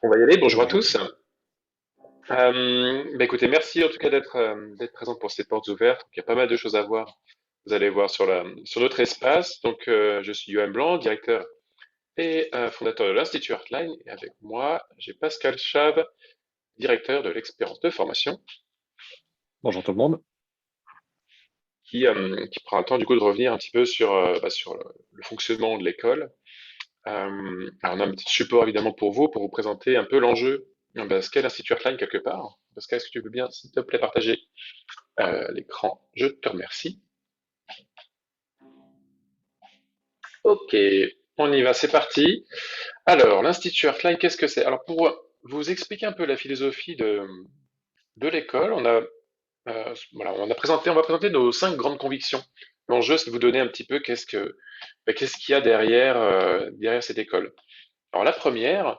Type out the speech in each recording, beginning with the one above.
On va y aller. Bonjour à Bonjour tous. Thomas. Écoutez, merci en tout cas d'être présent pour ces portes ouvertes. Il y a pas mal de choses à voir. Vous allez voir sur notre espace. Je suis Johan Blanc, directeur et fondateur de l'Institut Artline. Et avec moi, j'ai Pascal Chave, directeur de l'expérience de formation, Bonjour tout le monde. qui prend le temps du coup de revenir un petit peu sur le fonctionnement de l'école. Alors on a un petit support évidemment pour vous présenter un peu l'enjeu. Ce qu'est l'Institut Artline quelque part. Pascal, est-ce que tu veux bien, s'il te plaît, partager l'écran? Je te remercie. Ok, on y va, c'est parti. Alors, l'Institut Heartline, qu'est-ce que c'est? Alors, pour vous expliquer un peu la philosophie de l'école, on va présenter nos 5 grandes convictions. L'enjeu, c'est de vous donner un petit peu qu'est-ce qu'il y a derrière cette école. Alors, la première,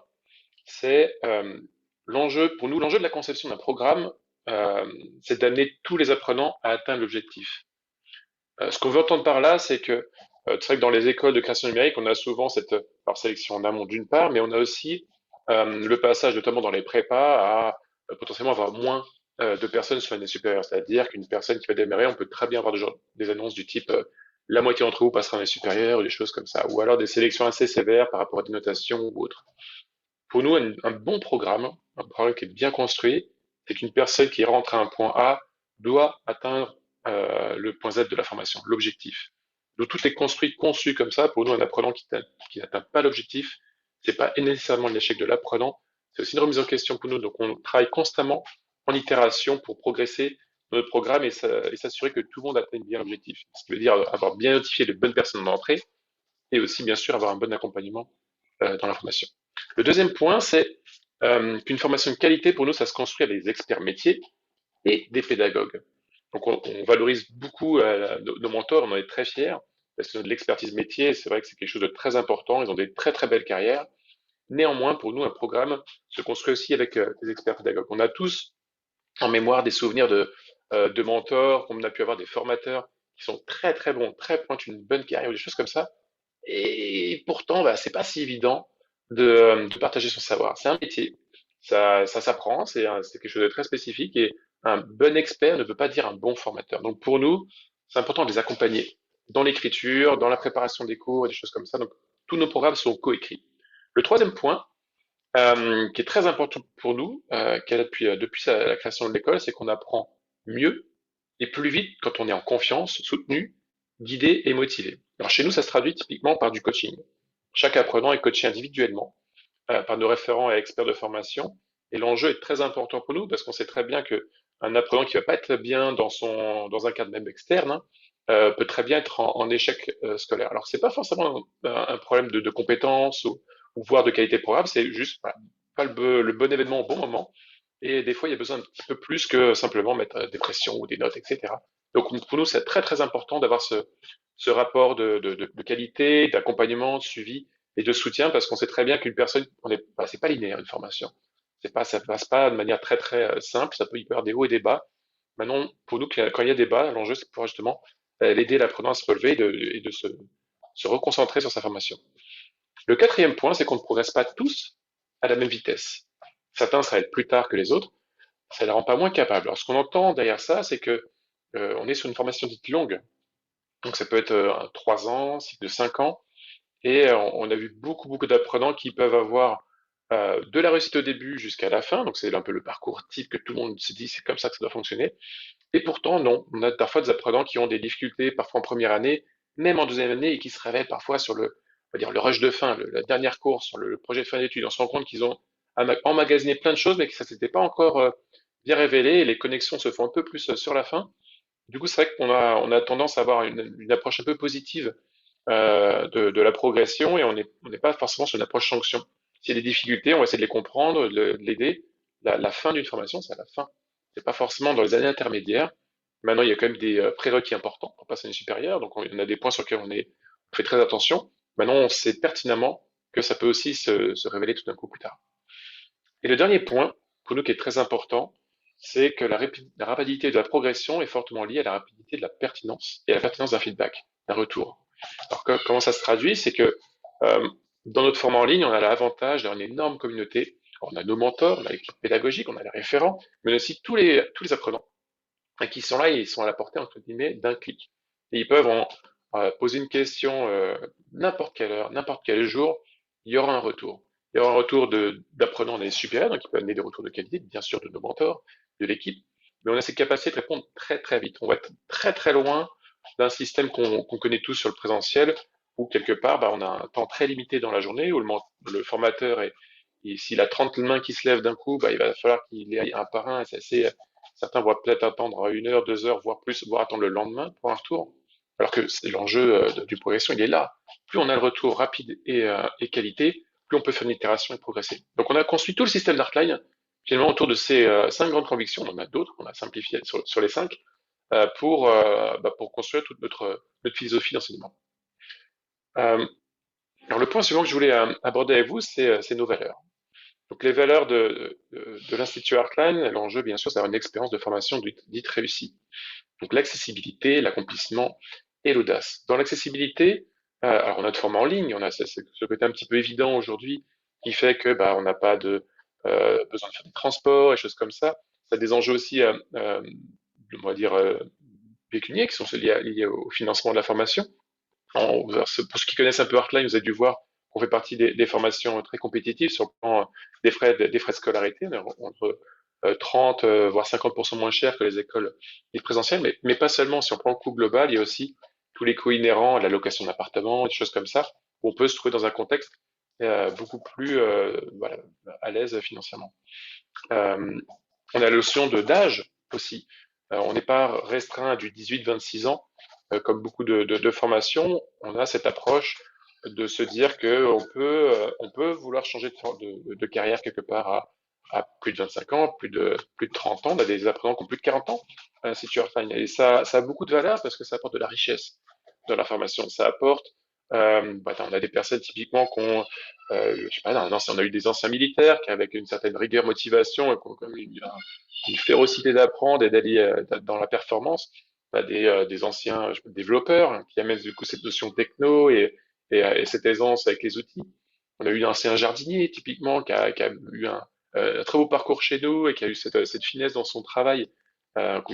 c'est pour nous, l'enjeu de la conception d'un programme, euh, c'est d'amener tous les apprenants à atteindre l'objectif. Ce qu'on veut entendre par là, c'est vrai que dans les écoles de création numérique, on a souvent cette sélection en amont d'une part, mais on a aussi le passage, notamment dans les prépas, à potentiellement avoir moins de personnes sur l'année supérieure. C'est-à-dire qu'une personne qui va démarrer, on peut très bien avoir des annonces du type la moitié d'entre vous passera en année supérieure, ou des choses comme ça, ou alors des sélections assez sévères par rapport à des notations ou autres. Pour nous, un bon programme, un programme qui est bien construit, c'est qu'une personne qui rentre à un point A doit atteindre le point Z de la formation, l'objectif. Donc tout est construit, conçu comme ça. Pour nous, un apprenant qui n'atteint pas l'objectif, c'est pas nécessairement l'échec de l'apprenant, c'est aussi une remise en question pour nous. Donc on travaille constamment en itération pour progresser dans notre programme et s'assurer que tout le monde atteigne bien l'objectif. Ce qui veut dire avoir bien notifié les bonnes personnes d'entrée et aussi bien sûr avoir un bon accompagnement dans la formation. Le deuxième point, c'est qu'une formation de qualité, pour nous, ça se construit avec des experts métiers et des pédagogues. Donc on valorise beaucoup nos mentors, on en est très fiers, parce que de l'expertise métier, c'est vrai que c'est quelque chose de très important, ils ont des très très belles carrières. Néanmoins, pour nous, un programme se construit aussi avec des experts pédagogues. On a tous en mémoire des souvenirs de mentors, qu'on a pu avoir des formateurs qui sont très très bons, très pointus, une bonne carrière, ou des choses comme ça, et pourtant, c'est pas si évident de partager son savoir. C'est un métier, ça s'apprend, c'est quelque chose de très spécifique et un bon expert ne veut pas dire un bon formateur. Donc pour nous, c'est important de les accompagner dans l'écriture, dans la préparation des cours et des choses comme ça. Donc tous nos programmes sont coécrits. Le troisième point, qui est très important pour nous, qu'elle a depuis la création de l'école, c'est qu'on apprend mieux et plus vite quand on est en confiance, soutenu, guidé et motivé. Alors chez nous, ça se traduit typiquement par du coaching. Chaque apprenant est coaché individuellement par nos référents et experts de formation. Et l'enjeu est très important pour nous parce qu'on sait très bien que un apprenant qui va pas être bien dans un cadre même externe peut très bien être en échec scolaire. Alors c'est pas forcément un problème de compétences ou voire de qualité de programme, c'est juste pas le bon événement au bon moment. Et des fois, il y a besoin un petit peu plus que simplement mettre des pressions ou des notes, etc. Donc pour nous, c'est très très important d'avoir ce rapport de qualité, d'accompagnement, de suivi et de soutien parce qu'on sait très bien qu'une personne, c'est pas linéaire une formation. Ça passe pas de manière très très simple. Il peut y avoir des hauts et des bas. Maintenant, pour nous, quand il y a des bas, l'enjeu c'est de pouvoir justement l'aider l'apprenant à se relever et de se reconcentrer sur sa formation. Le quatrième point, c'est qu'on ne progresse pas tous à la même vitesse. Certains s'arrêtent plus tard que les autres. Ça ne les rend pas moins capables. Alors, ce qu'on entend derrière ça, c'est que on est sur une formation dite longue. Donc, ça peut être 3 ans, cycle de 5 ans. Et on a vu beaucoup, beaucoup d'apprenants qui peuvent avoir de la réussite au début jusqu'à la fin. Donc, c'est un peu le parcours type que tout le monde se dit, c'est comme ça que ça doit fonctionner. Et pourtant, non. On a parfois des apprenants qui ont des difficultés, parfois en première année, même en deuxième année, et qui se révèlent parfois sur on va dire, le rush de fin, la dernière course, sur le projet de fin d'études. On se rend compte qu'ils ont emmagasiné plein de choses, mais que ça s'était pas encore bien révélé, et les connexions se font un peu plus sur la fin. Du coup, c'est vrai qu'on a tendance à avoir une approche un peu positive de la progression, et on n'est pas forcément sur une approche sanction. S'il y a des difficultés, on va essayer de les comprendre, de l'aider. La fin d'une formation, c'est à la fin. C'est pas forcément dans les années intermédiaires. Maintenant, il y a quand même des prérequis importants pour passer à l'année supérieure, donc on a des points sur lesquels on fait très attention. Maintenant, on sait pertinemment que ça peut aussi se révéler tout d'un coup plus tard. Et le dernier point, pour nous qui est très important, c'est que la rapidité de la progression est fortement liée à la rapidité de la pertinence et à la pertinence d'un feedback, d'un retour. Alors comment ça se traduit? C'est que Dans notre format en ligne, on a l'avantage d'avoir une énorme communauté. On a nos mentors, on a l'équipe pédagogique, on a les référents, mais aussi tous les apprenants qui sont là et ils sont à la portée, entre guillemets, d'un clic. Et ils peuvent poser une question n'importe quelle heure, n'importe quel jour, il y aura un retour. Il y aura un retour d'apprenants d'année supérieure, donc il peut amener des retours de qualité, bien sûr de nos mentors, de l'équipe, mais on a cette capacité de répondre très très vite. On va être très très loin d'un système qu'on connaît tous sur le présentiel, où quelque part on a un temps très limité dans la journée, où le formateur s'il a 30 mains qui se lèvent d'un coup, il va falloir qu'il aille un par un, et c'est assez. Certains vont peut-être attendre 1 heure, 2 heures, voire plus, voire attendre le lendemain pour un retour. Alors que l'enjeu du progression, il est là. Plus on a le retour rapide et qualité, plus on peut faire une itération et progresser. Donc on a construit tout le système d'Artline finalement autour de ces 5 grandes convictions. On en a d'autres, on a simplifié sur les 5 pour construire toute notre philosophie d'enseignement. Euh, alors le point suivant que je voulais aborder avec vous, c'est nos valeurs. Donc les valeurs de l'Institut Artline, l'enjeu bien sûr, c'est d'avoir une expérience de formation dite réussie. Donc l'accessibilité, l'accomplissement et l'audace. Dans l'accessibilité, alors on a de format en ligne, on a ce côté un petit peu évident aujourd'hui qui fait que on n'a pas besoin de faire des transports et choses comme ça. Ça a des enjeux aussi, on va dire, pécuniaires qui sont liés au financement de la formation. Pour ceux qui connaissent un peu Artline, vous avez dû voir qu'on fait partie des formations très compétitives sur le plan des frais de scolarité, entre 30 voire 50% moins cher que les écoles dites présentielles, mais pas seulement. Si on prend le coût global, il y a aussi tous les coûts inhérents à la location d'appartements, des choses comme ça, où on peut se trouver dans un contexte beaucoup plus voilà, à l'aise financièrement. Euh, on a la notion d'âge aussi. On n'est pas restreint à du 18-26 ans, comme beaucoup de formations. On a cette approche de se dire qu'on peut vouloir changer de carrière quelque part à plus de 25 ans, plus de 30 ans. On a des apprenants qui ont plus de 40 ans, si tu refines. Et ça a beaucoup de valeur parce que ça apporte de la richesse dans la formation. Ça apporte, on a des personnes typiquement qui ont, je sais pas, on a eu des anciens militaires qui, avec une certaine rigueur, motivation, et qui ont comme une férocité d'apprendre et d'aller dans la performance. On a des anciens développeurs qui amènent du coup cette notion techno et cette aisance avec les outils. On a eu un ancien jardinier typiquement qui a eu un très beau parcours chez nous et qui a eu cette finesse dans son travail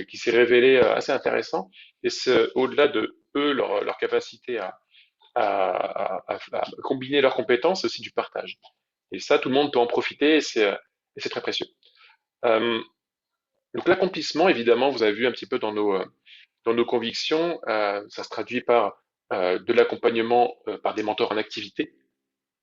qui s'est révélé assez intéressant. Et au-delà de eux, leur capacité à combiner leurs compétences, c'est aussi du partage. Et ça, tout le monde peut en profiter et c'est très précieux. Euh, donc l'accomplissement, évidemment, vous avez vu un petit peu dans nos convictions, ça se traduit par de l'accompagnement par des mentors en activité,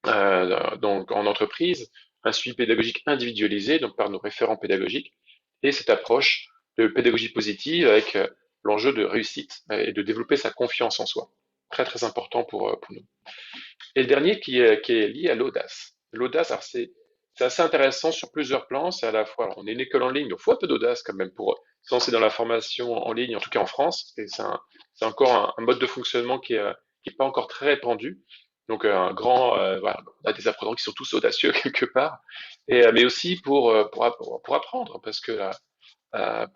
donc en entreprise, un suivi pédagogique individualisé, donc par nos référents pédagogiques, et cette approche de pédagogie positive avec l'enjeu de réussite et de développer sa confiance en soi. Très très important pour nous. Et le dernier qui est lié à l'audace. L'audace, alors c'est assez intéressant sur plusieurs plans. C'est à la fois, alors on est une école en ligne, donc il faut un peu d'audace quand même pour se lancer dans la formation en ligne, en tout cas en France. Et c'est encore un mode de fonctionnement qui est pas encore très répandu. Donc voilà, on a des apprenants qui sont tous audacieux quelque part, mais aussi pour apprendre, parce que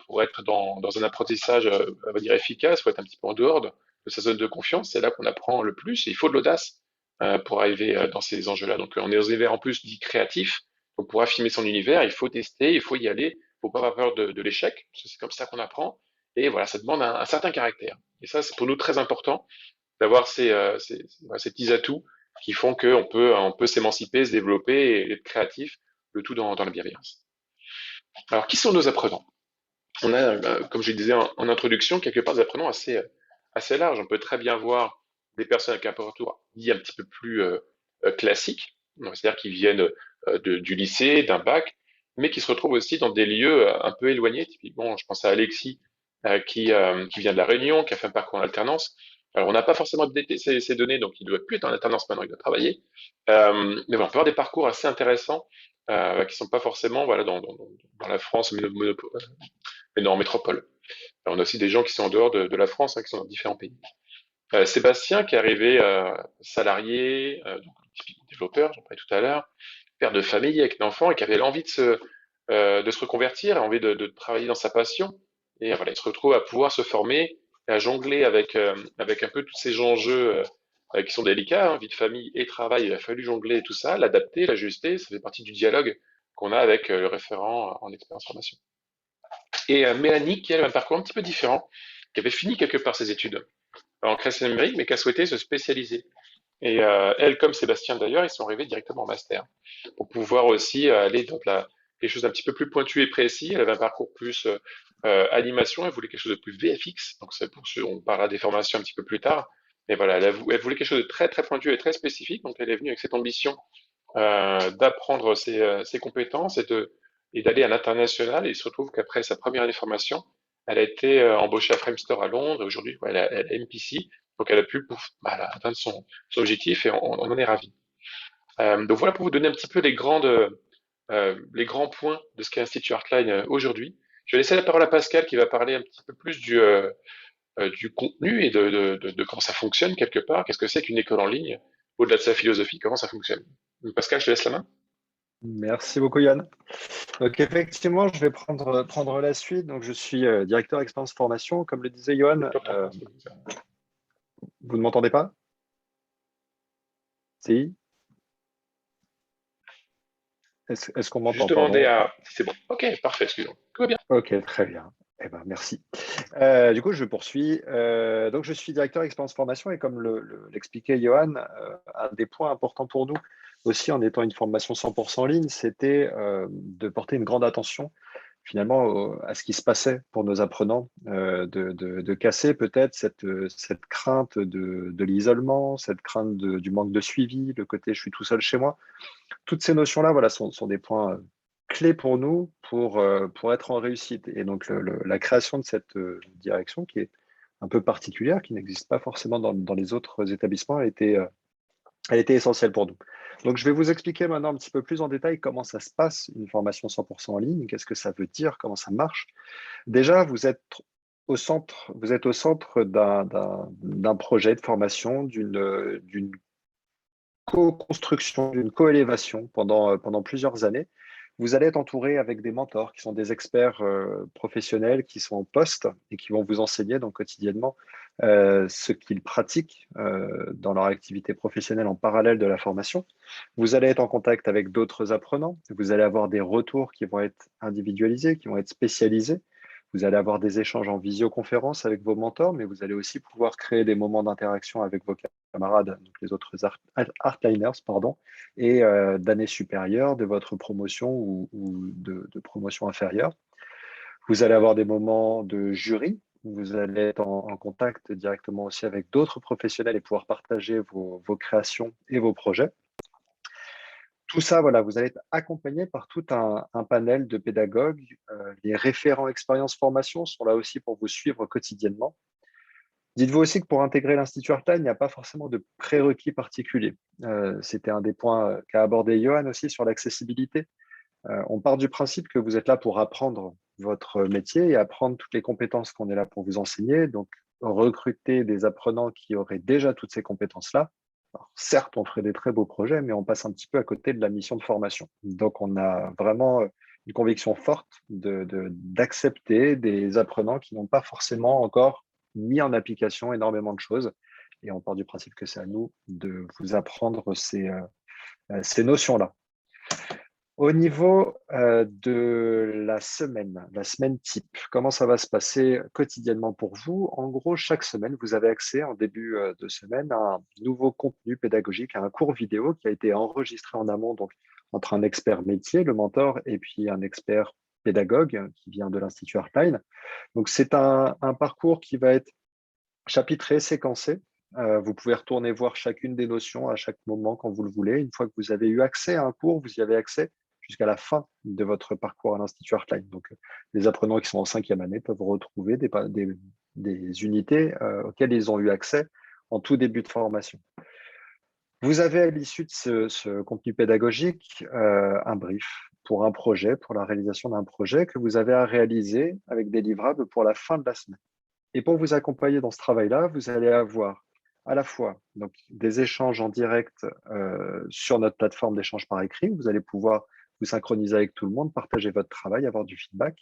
pour être dans un apprentissage, on va dire efficace, faut être un petit peu en dehors de sa zone de confiance. C'est là qu'on apprend le plus. Et il faut de l'audace pour arriver dans ces enjeux-là. Donc, on est dans un univers en plus dit créatif. Donc, pour affirmer son univers, il faut tester, il faut y aller. Il faut pas avoir peur de l'échec, parce que c'est comme ça qu'on apprend. Et voilà, ça demande un certain caractère. Et ça, c'est pour nous très important d'avoir ces petits atouts qui font qu'on peut s'émanciper, se développer et être créatif, le tout dans la bienveillance. Alors, qui sont nos apprenants? On a, comme je le disais en introduction, quelque part des apprenants assez larges. On peut très bien voir des personnes avec un parcours dit un petit peu plus classique, donc c'est-à-dire qui viennent du lycée, d'un bac, mais qui se retrouvent aussi dans des lieux un peu éloignés. Typiquement, je pense à Alexis qui vient de La Réunion, qui a fait un parcours en alternance. Alors, on n'a pas forcément updaté ces données, donc il ne doit plus être en alternance maintenant, il doit travailler. Mais voilà, on peut avoir des parcours assez intéressants qui sont pas forcément voilà, dans la France mais non, en métropole. On a aussi des gens qui sont en dehors de la France, qui sont dans différents pays. Sébastien, qui est arrivé salarié, donc typiquement développeur, j'en parlais tout à l'heure, père de famille avec un enfant et qui avait l'envie de se reconvertir, envie de travailler dans sa passion. Et voilà, il se retrouve à pouvoir se former, et à jongler avec un peu tous ces enjeux qui sont délicats, hein, vie de famille et travail, il a fallu jongler tout ça, l'adapter, l'ajuster, ça fait partie du dialogue qu'on a avec le référent en expérience formation. Et Mélanie, qui elle, a un parcours un petit peu différent, qui avait fini quelque part ses études en création numérique, mais qui a souhaité se spécialiser. Et elle, comme Sébastien d'ailleurs, ils sont arrivés directement en master pour pouvoir aussi aller dans des choses un petit peu plus pointues et précis. Elle avait un parcours plus animation, elle voulait quelque chose de plus VFX, donc c'est pour ceux, on parlera des formations un petit peu plus tard. Mais voilà, elle voulait quelque chose de très très pointu et très spécifique, donc elle est venue avec cette ambition d'apprendre ses compétences et d'aller à l'international. Et il se retrouve qu'après sa première année de formation, elle a été embauchée à Framestore à Londres. Aujourd'hui, elle a MPC, donc elle a pu voilà, atteindre son objectif et on en est ravis. Donc voilà pour vous donner un petit peu les grands points de ce qu'est Institut Artline aujourd'hui. Je vais laisser la parole à Pascal qui va parler un petit peu plus du contenu et de comment ça fonctionne quelque part. Qu'est-ce que c'est qu'une école en ligne? Au-delà de sa philosophie, comment ça fonctionne? Donc, Pascal, je te laisse la main. Merci beaucoup, Yann. Donc, effectivement, je vais prendre la suite. Donc, je suis directeur expérience formation. Comme le disait Johan, Je t'entends pas. vous ne m'entendez pas? Si? Est-ce qu'on Juste m'entend, demander pardon? à si c'est bon. Ok, parfait, excusez-moi. Tout va bien. Ok, très bien. Eh ben, merci. Du coup, je poursuis. Donc, je suis directeur expérience formation et comme l'expliquait Johan, un des points importants pour nous aussi en étant une formation 100% en ligne, c'était de porter une grande attention finalement à ce qui se passait pour nos apprenants, de casser peut-être cette crainte de l'isolement, cette crainte du manque de suivi, le côté je suis tout seul chez moi. Toutes ces notions-là, voilà, sont des points clés pour nous pour être en réussite. Et donc, la création de cette direction qui est un peu particulière, qui n'existe pas forcément dans les autres établissements, elle était essentielle pour nous. Donc, je vais vous expliquer maintenant un petit peu plus en détail comment ça se passe, une formation 100% en ligne, qu'est-ce que ça veut dire, comment ça marche. Déjà, vous êtes au centre d'un projet de formation, d'une co-construction, d'une co-élévation pendant plusieurs années. Vous allez être entouré avec des mentors qui sont des experts professionnels qui sont en poste et qui vont vous enseigner donc quotidiennement ce qu'ils pratiquent dans leur activité professionnelle en parallèle de la formation. Vous allez être en contact avec d'autres apprenants. Vous allez avoir des retours qui vont être individualisés, qui vont être spécialisés. Vous allez avoir des échanges en visioconférence avec vos mentors, mais vous allez aussi pouvoir créer des moments d'interaction avec vos camarades, donc les autres Artliners, pardon, et d'années supérieures de votre promotion ou de promotion inférieure. Vous allez avoir des moments de jury, où vous allez être en contact directement aussi avec d'autres professionnels et pouvoir partager vos créations et vos projets. Tout ça, voilà, vous allez être accompagné par tout un panel de pédagogues. Les référents expérience formation sont là aussi pour vous suivre quotidiennement. Dites-vous aussi que pour intégrer l'Institut Artline, il n'y a pas forcément de prérequis particuliers. C'était un des points qu'a abordé Johan aussi sur l'accessibilité. On part du principe que vous êtes là pour apprendre votre métier et apprendre toutes les compétences qu'on est là pour vous enseigner. Donc, recruter des apprenants qui auraient déjà toutes ces compétences-là. Alors, certes, on ferait des très beaux projets, mais on passe un petit peu à côté de la mission de formation. Donc, on a vraiment une conviction forte d'accepter des apprenants qui n'ont pas forcément encore mis en application énormément de choses. Et on part du principe que c'est à nous de vous apprendre ces notions-là. Au niveau de la semaine type, comment ça va se passer quotidiennement pour vous? En gros, chaque semaine, vous avez accès en début de semaine à un nouveau contenu pédagogique, à un cours vidéo qui a été enregistré en amont, donc entre un expert métier, le mentor, et puis un expert pédagogue qui vient de l'Institut Artline. Donc, c'est un parcours qui va être chapitré, séquencé. Vous pouvez retourner voir chacune des notions à chaque moment quand vous le voulez. Une fois que vous avez eu accès à un cours, vous y avez accès jusqu'à la fin de votre parcours à l'Institut Artline. Donc, les apprenants qui sont en 5e année peuvent retrouver des unités auxquelles ils ont eu accès en tout début de formation. Vous avez à l'issue de ce contenu pédagogique un brief pour un projet, pour la réalisation d'un projet que vous avez à réaliser avec des livrables pour la fin de la semaine. Et pour vous accompagner dans ce travail-là, vous allez avoir à la fois donc, des échanges en direct sur notre plateforme d'échange par écrit. Vous allez pouvoir vous synchroniser avec tout le monde, partager votre travail, avoir du feedback.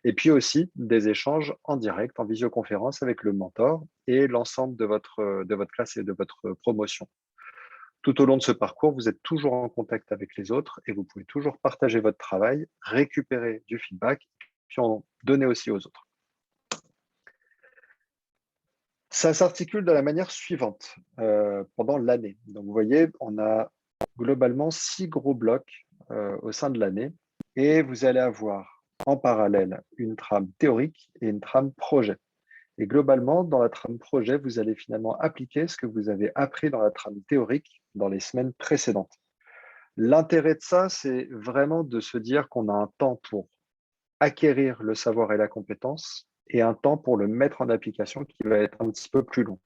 Et puis aussi des échanges en direct, en visioconférence avec le mentor et l'ensemble de votre classe et de votre promotion. Tout au long de ce parcours, vous êtes toujours en contact avec les autres et vous pouvez toujours partager votre travail, récupérer du feedback, puis en donner aussi aux autres. Ça s'articule de la manière suivante pendant l'année. Donc, vous voyez, on a globalement 6 gros blocs au sein de l'année et vous allez avoir en parallèle une trame théorique et une trame projet. Et globalement, dans la trame projet, vous allez finalement appliquer ce que vous avez appris dans la trame théorique dans les semaines précédentes. L'intérêt de ça, c'est vraiment de se dire qu'on a un temps pour acquérir le savoir et la compétence et un temps pour le mettre en application qui va être un petit peu plus long.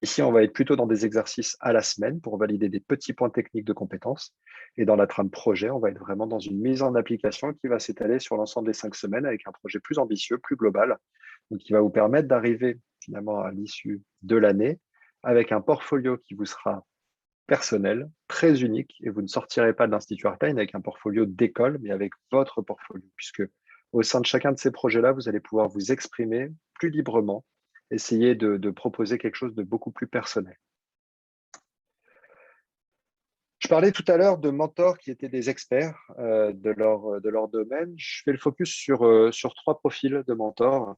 Ici, on va être plutôt dans des exercices à la semaine pour valider des petits points techniques de compétences. Et dans la trame projet, on va être vraiment dans une mise en application qui va s'étaler sur l'ensemble des 5 semaines avec un projet plus ambitieux, plus global, donc qui va vous permettre d'arriver finalement à l'issue de l'année avec un portfolio qui vous sera personnel, très unique, et vous ne sortirez pas de l'Institut Artline avec un portfolio d'école, mais avec votre portfolio, puisque au sein de chacun de ces projets-là, vous allez pouvoir vous exprimer plus librement, essayer de proposer quelque chose de beaucoup plus personnel. Je parlais tout à l'heure de mentors qui étaient des experts de leur domaine. Je fais le focus sur 3 profils de mentors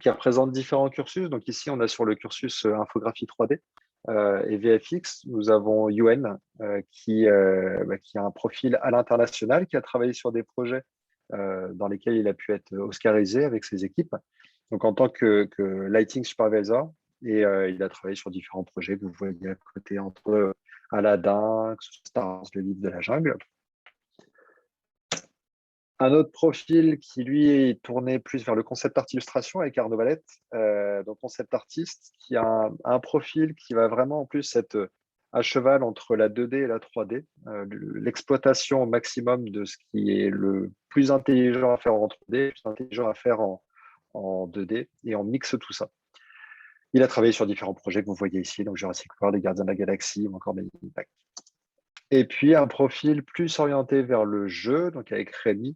qui représentent différents cursus. Donc ici, on a sur le cursus infographie 3D et VFX, nous avons Yuen qui a un profil à l'international, qui a travaillé sur des projets dans lesquels il a pu être oscarisé avec ses équipes. Donc en tant que lighting supervisor, et il a travaillé sur différents projets que vous voyez à côté entre Aladdin, Star Wars, le livre de la jungle. Un autre profil qui, lui, est tourné plus vers le concept art illustration avec Arnaud Valette, donc concept artiste, qui a un profil qui va vraiment en plus être à cheval entre la 2D et la 3D, l'exploitation au maximum de ce qui est le plus intelligent à faire en 3D, le plus intelligent à faire en 2D, et on mixe tout ça. Il a travaillé sur différents projets que vous voyez ici, donc Jurassic World, les Gardiens de la Galaxie ou encore Men in Black. Et puis un profil plus orienté vers le jeu, donc avec Rémi,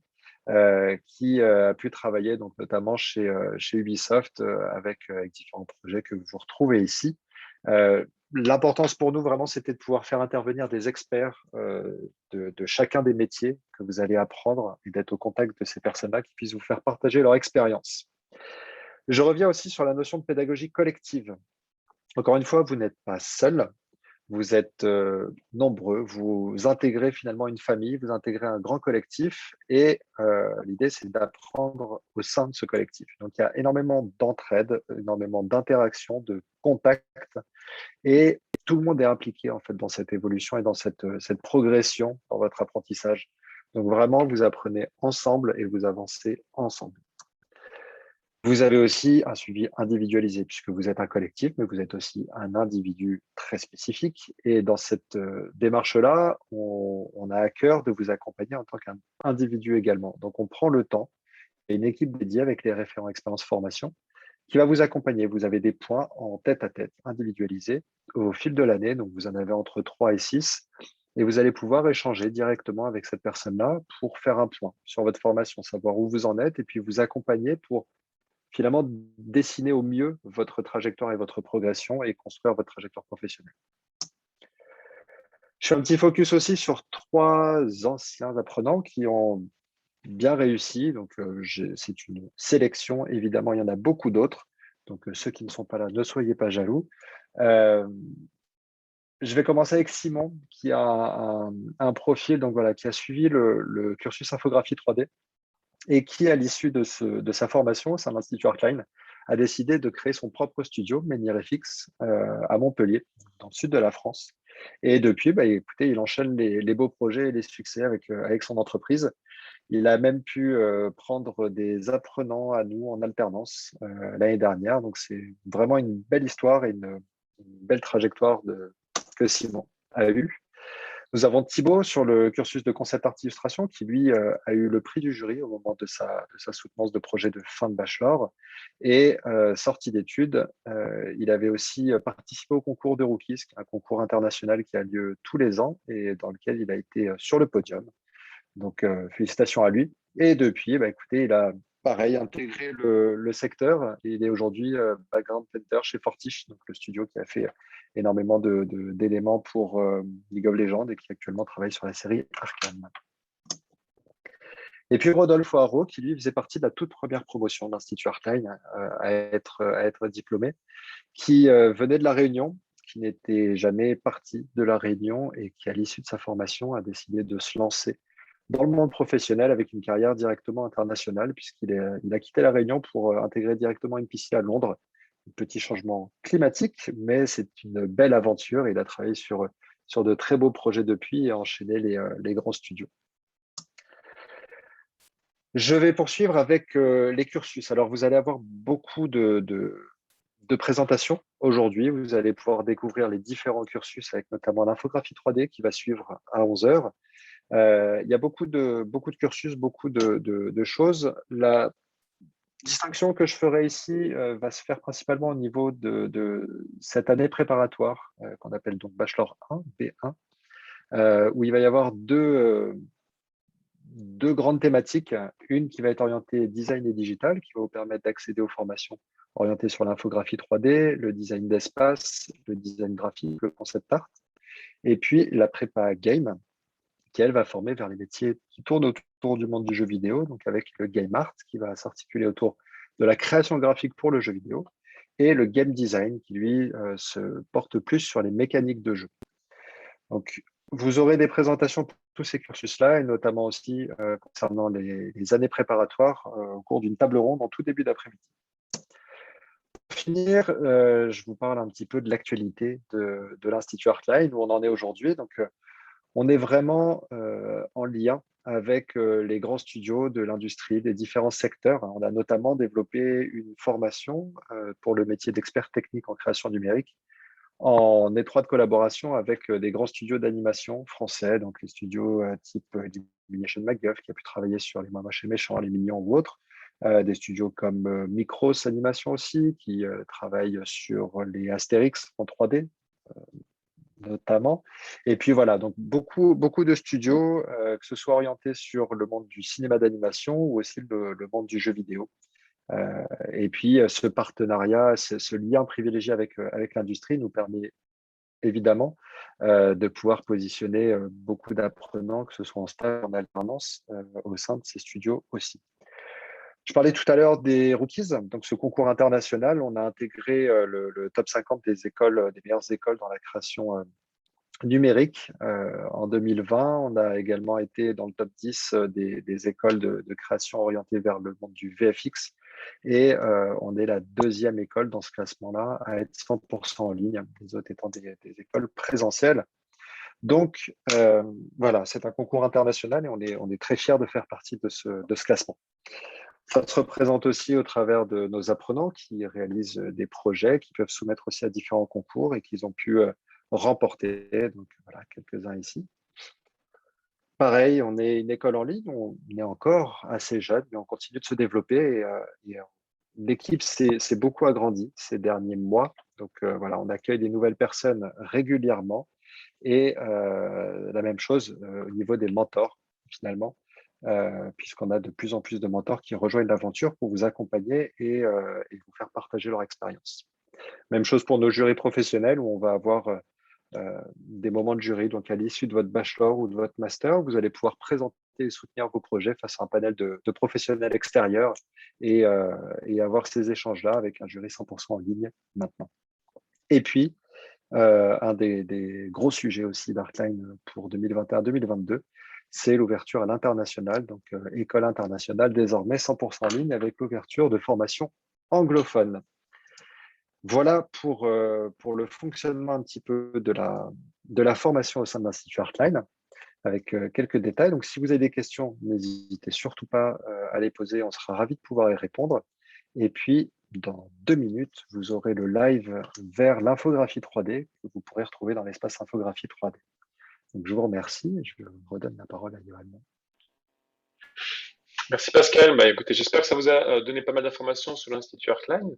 qui a pu travailler donc notamment chez Ubisoft avec différents projets que vous retrouvez ici. L'importance pour nous vraiment, c'était de pouvoir faire intervenir des experts de chacun des métiers que vous allez apprendre et d'être au contact de ces personnes-là qui puissent vous faire partager leur expérience. Je reviens aussi sur la notion de pédagogie collective. Encore une fois, vous n'êtes pas seul. Vous êtes nombreux, vous intégrez finalement une famille, vous intégrez un grand collectif et l'idée, c'est d'apprendre au sein de ce collectif. Donc, il y a énormément d'entraide, énormément d'interactions, de contacts et tout le monde est impliqué en fait dans cette évolution et dans cette progression dans votre apprentissage. Donc, vraiment, vous apprenez ensemble et vous avancez ensemble. Vous avez aussi un suivi individualisé puisque vous êtes un collectif, mais vous êtes aussi un individu très spécifique. Et dans cette démarche-là, on a à cœur de vous accompagner en tant qu'individu également. Donc, on prend le temps et une équipe dédiée avec les référents expérience formation qui va vous accompagner. Vous avez des points en tête-à-tête individualisés au fil de l'année. Donc, vous en avez entre 3 et 6. Et vous allez pouvoir échanger directement avec cette personne-là pour faire un point sur votre formation, savoir où vous en êtes et puis vous accompagner pour finalement dessiner au mieux votre trajectoire et votre progression et construire votre trajectoire professionnelle. Je fais un petit focus aussi sur 3 anciens apprenants qui ont bien réussi. Donc, c'est une sélection. Évidemment, il y en a beaucoup d'autres. Donc, ceux qui ne sont pas là, ne soyez pas jaloux. Je vais commencer avec Simon, qui a un profil donc voilà, qui a suivi le cursus infographie 3D et qui, à l'issue de sa formation au sein de l'Institut Artline, a décidé de créer son propre studio, MenierFX, à Montpellier, dans le sud de la France. Et depuis, écoutez, il enchaîne les beaux projets et les succès avec son entreprise. Il a même pu prendre des apprenants à nous en alternance l'année dernière. Donc, c'est vraiment une belle histoire et une belle trajectoire que Simon a eue. Nous avons Thibaut sur le cursus de concept art illustration qui, lui, a eu le prix du jury au moment de sa soutenance de projet de fin de bachelor. Et sorti d'études, il avait aussi participé au concours de Rookies, qui est un concours international qui a lieu tous les ans et dans lequel il a été sur le podium. Donc, félicitations à lui. Et depuis, écoutez, il a pareil, intégrer le secteur. Et il est aujourd'hui background painter chez Fortiche, donc le studio qui a fait énormément d'éléments pour League of Legends et qui actuellement travaille sur la série Arcane. Et puis Rodolphe Haro, qui lui faisait partie de la toute première promotion de l'Institut Arcline à être diplômé, qui venait de La Réunion, qui n'était jamais parti de La Réunion et qui, à l'issue de sa formation, a décidé de se lancer dans le monde professionnel avec une carrière directement internationale, il a quitté La Réunion pour intégrer directement une piscine à Londres. Un petit changement climatique, mais c'est une belle aventure. Il a travaillé sur de très beaux projets depuis et enchaîné les grands studios. Je vais poursuivre avec les cursus. Alors, vous allez avoir beaucoup de présentations aujourd'hui. Vous allez pouvoir découvrir les différents cursus avec notamment l'infographie 3D qui va suivre à 11 heures. Il y a beaucoup de cursus, beaucoup de choses. La distinction que je ferai ici va se faire principalement au niveau de cette année préparatoire qu'on appelle donc Bachelor 1, B1, où il va y avoir deux grandes thématiques. Une qui va être orientée design et digital, qui va vous permettre d'accéder aux formations orientées sur l'infographie 3D, le design d'espace, le design graphique, le concept art. Et puis la prépa game, qui elle va former vers les métiers qui tournent autour du monde du jeu vidéo, donc avec le game art qui va s'articuler autour de la création graphique pour le jeu vidéo, et le game design qui lui se porte plus sur les mécaniques de jeu. Donc, vous aurez des présentations pour tous ces cursus-là, et notamment aussi concernant les années préparatoires au cours d'une table ronde en tout début d'après-midi. Pour finir, je vous parle un petit peu de l'actualité de l'Institut Arcline, où on en est aujourd'hui. Donc, on est vraiment en lien avec les grands studios de l'industrie, des différents secteurs. On a notamment développé une formation pour le métier d'expert technique en création numérique en étroite collaboration avec des grands studios d'animation français, donc les studios type Illumination MacGuff, qui a pu travailler sur Les Moins Moches et Méchants, Les Mignons ou autres, des studios comme Micros Animation aussi, qui travaillent sur les Astérix en 3D, notamment. Et puis voilà, donc beaucoup de studios, que ce soit orientés sur le monde du cinéma d'animation ou aussi le monde du jeu vidéo. Et puis ce partenariat, ce lien privilégié avec l'industrie nous permet évidemment de pouvoir positionner beaucoup d'apprenants, que ce soit en stage, en alternance, au sein de ces studios aussi. Je parlais tout à l'heure des Rookies, donc ce concours international, on a intégré le top 50 des écoles, des meilleures écoles dans la création numérique en 2020. On a également été dans le top 10 des écoles de création orientées vers le monde du VFX. Et on est la deuxième école dans ce classement-là à être 100% en ligne, les autres étant des écoles présentielles. Donc, voilà, c'est un concours international et on est très fiers de faire partie de ce classement. Ça se représente aussi au travers de nos apprenants qui réalisent des projets, qui peuvent soumettre aussi à différents concours et qu'ils ont pu remporter. Donc voilà, quelques-uns ici. Pareil, on est une école en ligne, on est encore assez jeune, mais on continue de se développer et l'équipe s'est beaucoup agrandie ces derniers mois. Donc voilà, on accueille des nouvelles personnes régulièrement et la même chose au niveau des mentors finalement. Puisqu'on a de plus en plus de mentors qui rejoignent l'aventure pour vous accompagner et vous faire partager leur expérience. Même chose pour nos jurys professionnels où on va avoir des moments de jury. Donc, à l'issue de votre bachelor ou de votre master, vous allez pouvoir présenter et soutenir vos projets face à un panel de professionnels extérieurs et avoir ces échanges-là avec un jury 100% en ligne maintenant. Et puis, un des gros sujets aussi d'Arcline pour 2021-2022, c'est l'ouverture à l'international, donc école internationale désormais 100% en ligne avec l'ouverture de formations anglophones. Voilà pour le fonctionnement un petit peu de la formation au sein de l'Institut Arcline, avec quelques détails. Donc, si vous avez des questions, n'hésitez surtout pas à les poser, on sera ravis de pouvoir y répondre. Et puis, dans 2 minutes, vous aurez le live vers l'infographie 3D que vous pourrez retrouver dans l'espace infographie 3D. Donc, je vous remercie et je redonne la parole à Johan. Merci Pascal. Bah, écoutez, j'espère que ça vous a donné pas mal d'informations sur l'Institut Artline.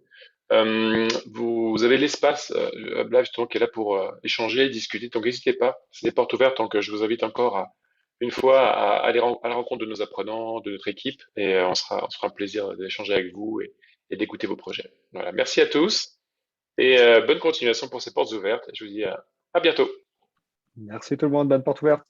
Vous avez l'espace Blab, justement, qui est là pour échanger, discuter. Donc n'hésitez pas, c'est des portes ouvertes. Donc je vous invite encore une fois à aller à la rencontre de nos apprenants, de notre équipe, et on sera un plaisir d'échanger avec vous et d'écouter vos projets. Voilà. Merci à tous et bonne continuation pour ces portes ouvertes. Je vous dis à bientôt. Merci tout le monde, bonne porte ouverte.